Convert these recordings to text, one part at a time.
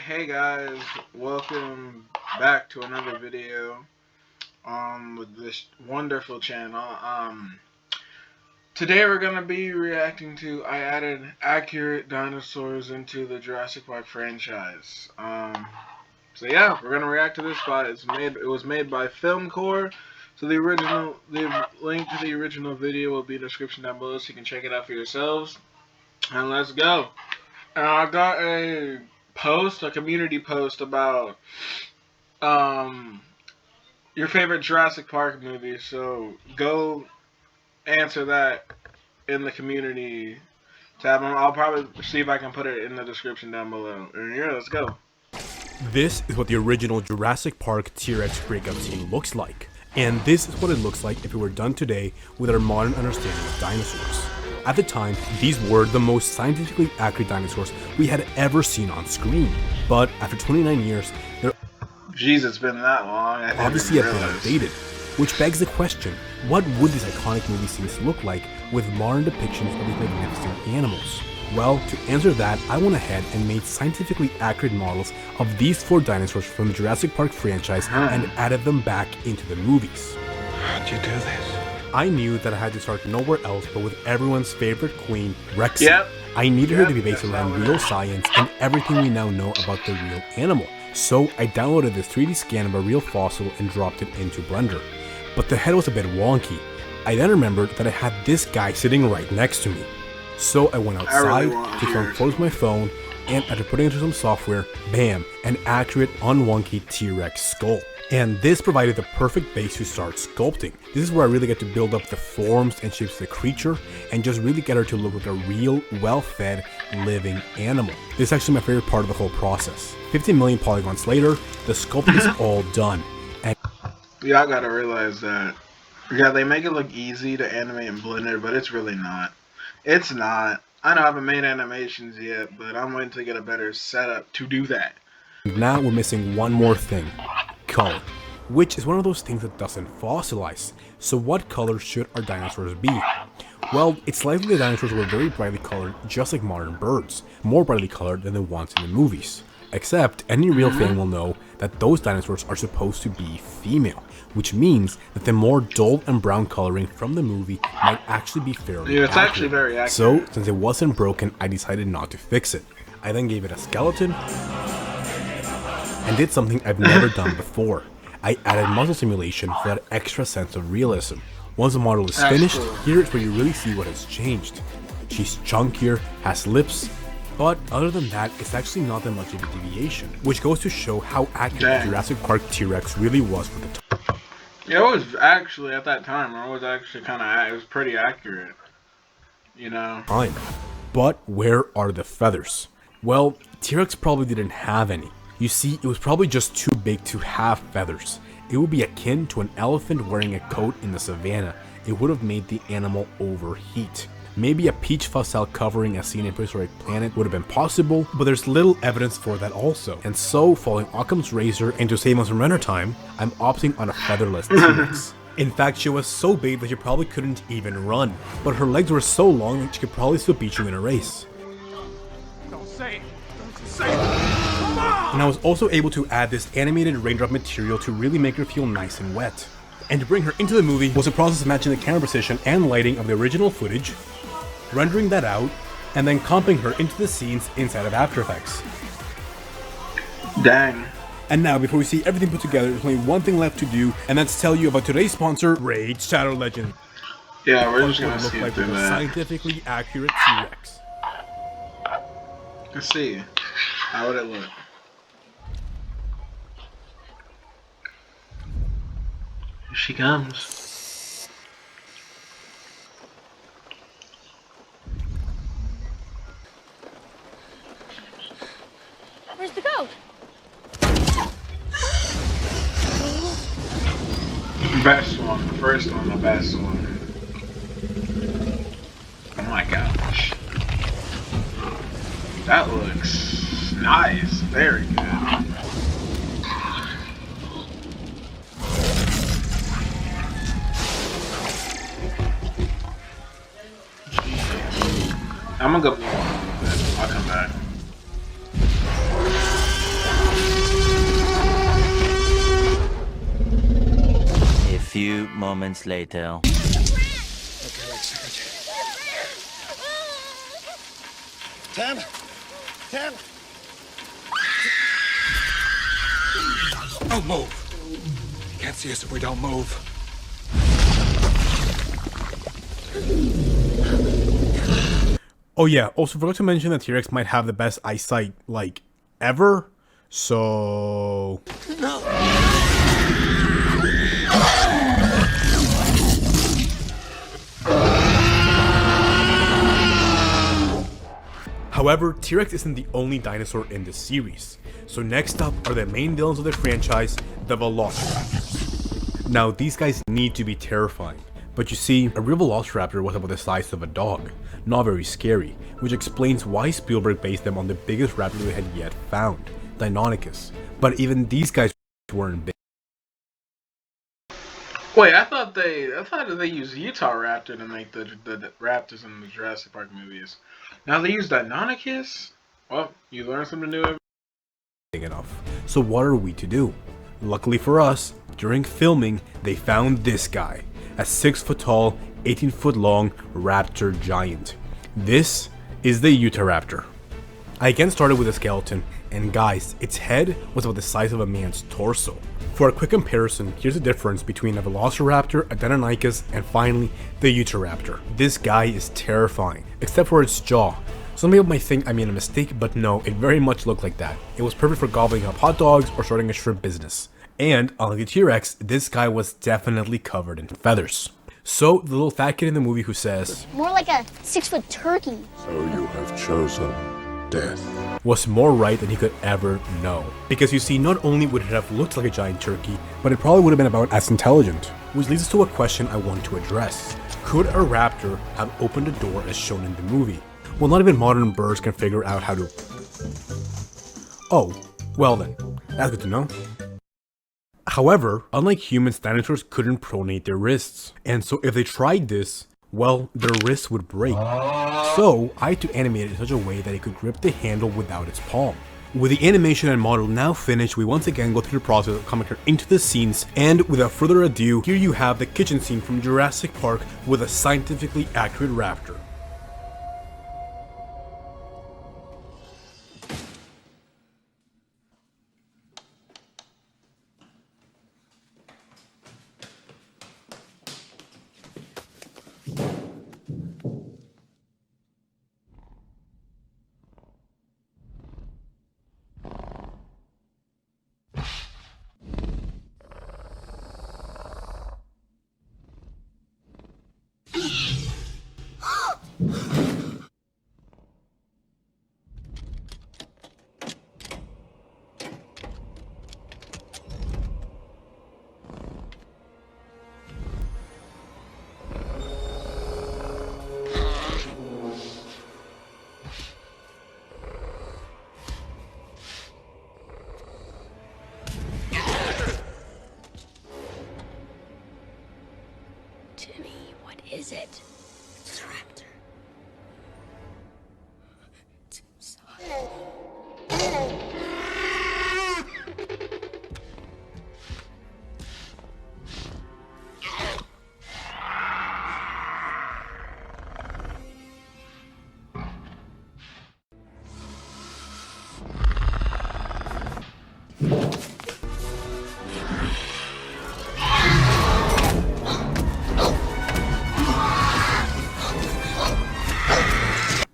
Hey guys, welcome back to another video with this wonderful channel. Today we're gonna be reacting to I added accurate dinosaurs into the Jurassic Park franchise. So yeah, we're gonna react to this spot. It was made by Filmcore. So the link to the original video will be in the description down below, so you can check it out for yourselves. And let's go. I got a community post about your favorite Jurassic Park movie. So go answer that in the community tab. I'll probably see if I can put it in the description down below. And yeah, let's go. This is what the original Jurassic Park T-Rex breakout scene looks like. And this is what it looks like if it were done today with our modern understanding of dinosaurs. At the time, these were the most scientifically accurate dinosaurs we had ever seen on screen. But after 29 years, they're it's been that long. obviously have been outdated. Which begs the question, what would these iconic movie scenes look like with modern depictions of these magnificent animals? Well, to answer that, I went ahead and made scientifically accurate models of these 4 dinosaurs from the Jurassic Park franchise and added them back into the movies. How'd you do this? I knew that I had to start nowhere else but with everyone's favorite queen, Rexy. I needed her to be based around real science and everything we now know about the real animal. So I downloaded this 3D scan of a real fossil and dropped it into Blender. But the head was a bit wonky. I then remembered that I had this guy sitting right next to me. So I went outside, took some photos with my phone, and after putting into some software, bam, an accurate, unwonky T-Rex skull. And this provided the perfect base to start sculpting. This is where I really get to build up the forms and shapes of the creature and just really get her to look like a real, well-fed, living animal. This is actually my favorite part of the whole process. 15 million polygons later, the sculpting is all done. And y'all gotta realize that, yeah, they make it look easy to animate in Blender, but it's really not. It's not. I know I haven't made animations yet, but I'm waiting to get a better setup to do that. Now we're missing one more thing. Color, which is one of those things that doesn't fossilize. So what color should our dinosaurs be? Well, it's likely the dinosaurs were very brightly colored, just like modern birds, more brightly colored than the ones in the movies. Except, any real fan will know that those dinosaurs are supposed to be female, which means that the more dull and brown coloring from the movie might actually be fairly it's actually very accurate. So, since it wasn't broken, I decided not to fix it. I then gave it a skeleton and did something I've never done before. I added muscle simulation for that extra sense of realism. Once the model is finished, here is where you really see what has changed. She's chunkier, has lips, but other than that, it's actually not that much of a deviation, which goes to show how accurate Jurassic Park T-Rex really was for the time. Yeah, it was actually, at that time, it was actually it was pretty accurate, you know. Fine. But where are the feathers? Well, T-Rex probably didn't have any. You see, it was probably just too big to have feathers. It would be akin to an elephant wearing a coat in the savannah. It would have made the animal overheat. Maybe a peach fossil covering a scene in Prehistoric Planet would have been possible, but there's little evidence for that also. And so, following Occam's razor and to save us from render time, I'm opting on a featherless T-Rex. In fact, she was so big that she probably couldn't even run, but her legs were so long that she could probably still beat you in a race. Don't say it. Don't say it. And I was also able to add this animated raindrop material to really make her feel nice and wet. And to bring her into the movie was a process of matching the camera position and lighting of the original footage, rendering that out, and then comping her into the scenes inside of After Effects. Dang. And now, before we see everything put together, there's only one thing left to do, and that's tell you about today's sponsor, Raid Shadow Legend. Yeah, we're just gonna look see like through a that. scientifically accurate T-Rex. Let's see. How would it look? Here she comes. Where's the goat? Best one. The first one, the best one. Oh my gosh. That looks nice. Very good. I'm gonna go. I'll come back. A few moments later. Tim? Tim? Don't move. You can't see us if we don't move. Oh yeah, also forgot to mention that T-Rex might have the best eyesight, like, ever. So... No! However, T-Rex isn't the only dinosaur in this series. So next up are the main villains of the franchise, the Velociraptors. Now these guys need to be terrifying, but you see, a real Velociraptor was about the size of a dog, not very scary, which explains why Spielberg based them on the biggest raptor they had yet found, Deinonychus. But even these guys weren't big. Wait, I thought that they used Utah Raptor to make the raptors in the Jurassic Park movies. Now they use Deinonychus? Well, you learn something new every Big enough. So what are we to do? Luckily for us, during filming, they found this guy, a 6 foot tall, 18 foot long raptor giant. This is the Utahraptor. I again started with a skeleton, and guys, its head was about the size of a man's torso. For a quick comparison, here's the difference between a Velociraptor, a Deinonychus, and finally, the Utahraptor. This guy is terrifying, except for its jaw. Some people might think I made a mistake, but no, it very much looked like that. It was perfect for gobbling up hot dogs or starting a shrimp business. And, unlike the T-Rex, this guy was definitely covered in feathers. So, the little fat kid in the movie who says, "More like a 6 foot turkey." So you have chosen death. Was more right than he could ever know. Because you see, not only would it have looked like a giant turkey, but it probably would have been about as intelligent. Which leads us to a question I want to address. Could a raptor have opened a door as shown in the movie? Well, not even modern birds can figure out how to... Oh, well then, that's good to know. However, unlike humans, dinosaurs couldn't pronate their wrists. And so if they tried this, well, their wrists would break. So I had to animate it in such a way that it could grip the handle without its palm. With the animation and model now finished, we once again go through the process of coming into the scenes, and without further ado, here you have the kitchen scene from Jurassic Park with a scientifically accurate raptor. Timmy, what is it? It's a raptor. Tim's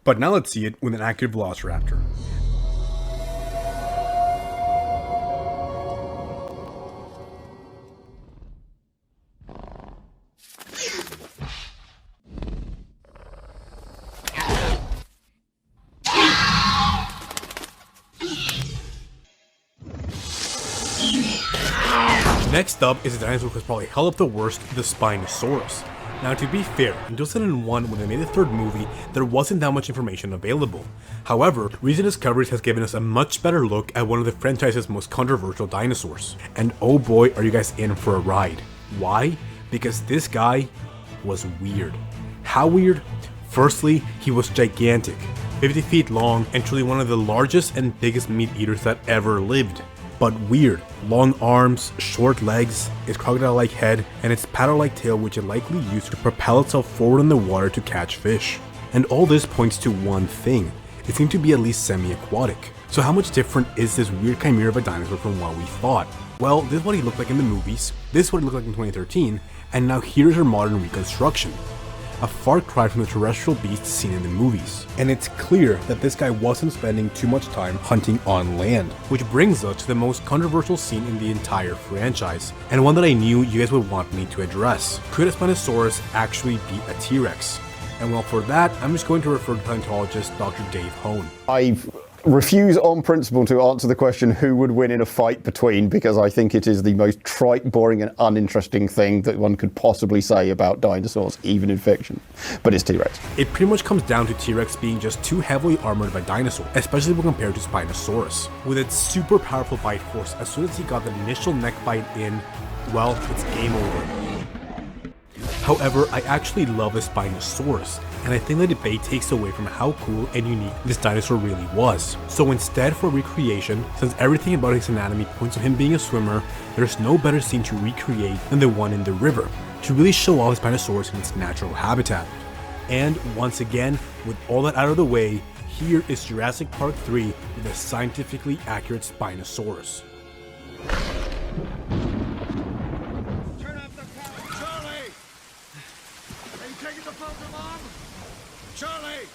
But now let's see it with an accurate Velociraptor. Next up is a dinosaur who's probably held up the worst, the Spinosaurus. Now to be fair, in 2001 when they made the third movie, there wasn't that much information available. However, recent discoveries has given us a much better look at one of the franchise's most controversial dinosaurs. And oh boy, are you guys in for a ride. Why? Because this guy was weird. How weird? Firstly, he was gigantic. 50 feet long, and truly one of the largest and biggest meat eaters that ever lived. But weird, long arms, short legs, its crocodile-like head, and its paddle-like tail which it likely used to propel itself forward in the water to catch fish. And all this points to one thing: it seemed to be at least semi-aquatic. So how much different is this weird chimera of a dinosaur from what we thought? Well, this is what he looked like in the movies, this is what he looked like in 2013, and now here's her modern reconstruction. A far cry from the terrestrial beasts seen in the movies. And it's clear that this guy wasn't spending too much time hunting on land. Which brings us to the most controversial scene in the entire franchise, and one that I knew you guys would want me to address. Could a Spinosaurus actually beat a T-Rex? And well, for that, I'm just going to refer to paleontologist Dr. Dave Hone. I refuse on principle to answer the question who would win in a fight between, because I think it is the most trite, boring and uninteresting thing that one could possibly say about dinosaurs, even in fiction. But it's T-Rex. It pretty much comes down to T-Rex being just too heavily armored by dinosaur, especially when compared to Spinosaurus. With its super powerful bite force, as soon as he got the initial neck bite in, well, it's game over. However, I actually love the Spinosaurus, and I think the debate takes away from how cool and unique this dinosaur really was. So instead, for recreation, since everything about his anatomy points to him being a swimmer, there's no better scene to recreate than the one in the river, to really show off the Spinosaurus in its natural habitat. And once again, with all that out of the way, here is Jurassic Park 3 with a scientifically accurate Spinosaurus. Charlie!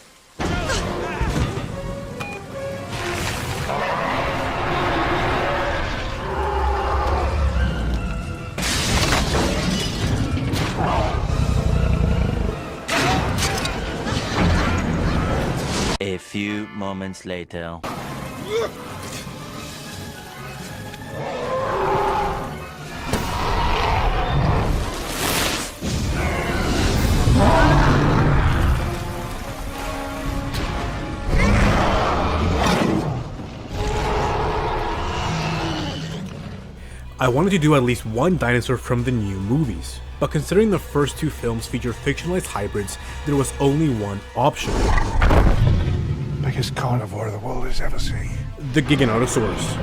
A few moments later. I wanted to do at least one dinosaur from the new movies, but considering the first two films feature fictionalized hybrids, there was only one option. Biggest carnivore the world has ever seen. The Giganotosaurus.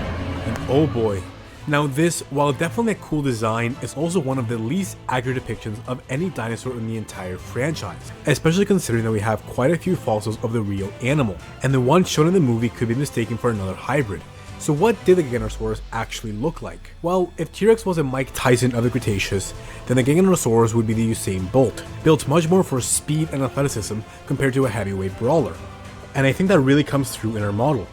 And oh boy. Now this, while definitely a cool design, is also one of the least accurate depictions of any dinosaur in the entire franchise, especially considering that we have quite a few fossils of the real animal, and the one shown in the movie could be mistaken for another hybrid. So what did the Giganotosaurus actually look like? Well, if T-Rex was a Mike Tyson of the Cretaceous, then the Giganotosaurus would be the Usain Bolt, built much more for speed and athleticism compared to a heavyweight brawler. And I think that really comes through in our model.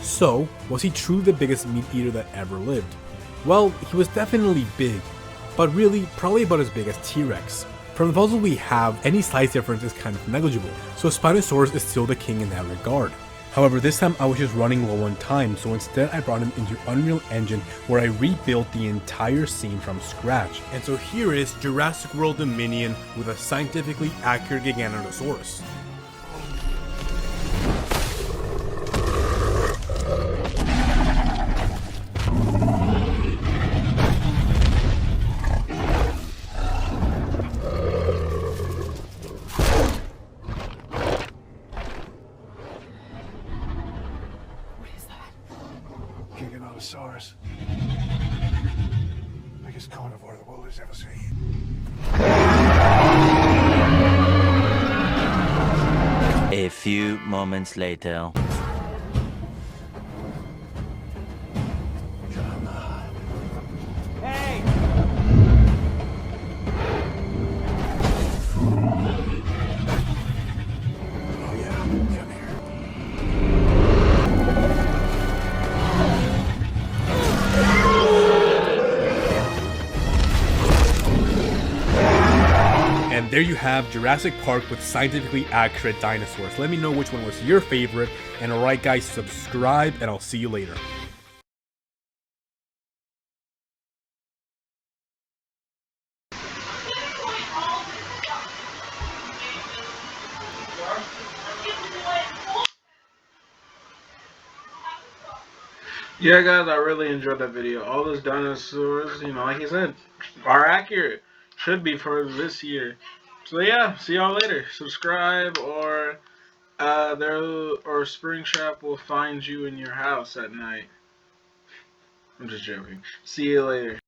So, was he truly the biggest meat eater that ever lived? Well, he was definitely big, but really probably about as big as T-Rex. From the fossils we have, any size difference is kind of negligible, so Spinosaurus is still the king in that regard. However, this time I was just running low on time, so instead I brought him into Unreal Engine where I rebuilt the entire scene from scratch. And so here is Jurassic World Dominion with a scientifically accurate Giganotosaurus. Giganotosaurus. Biggest carnivore the world has ever seen. A few moments later. And there you have Jurassic Park with scientifically accurate dinosaurs. Let me know which one was your favorite, and alright guys, subscribe and I'll see you later. Yeah, guys, I really enjoyed that video. All those dinosaurs, like you said, are accurate. Should be for this year. So yeah, see y'all later. Subscribe or or Springtrap will find you in your house at night. I'm just joking. See you later.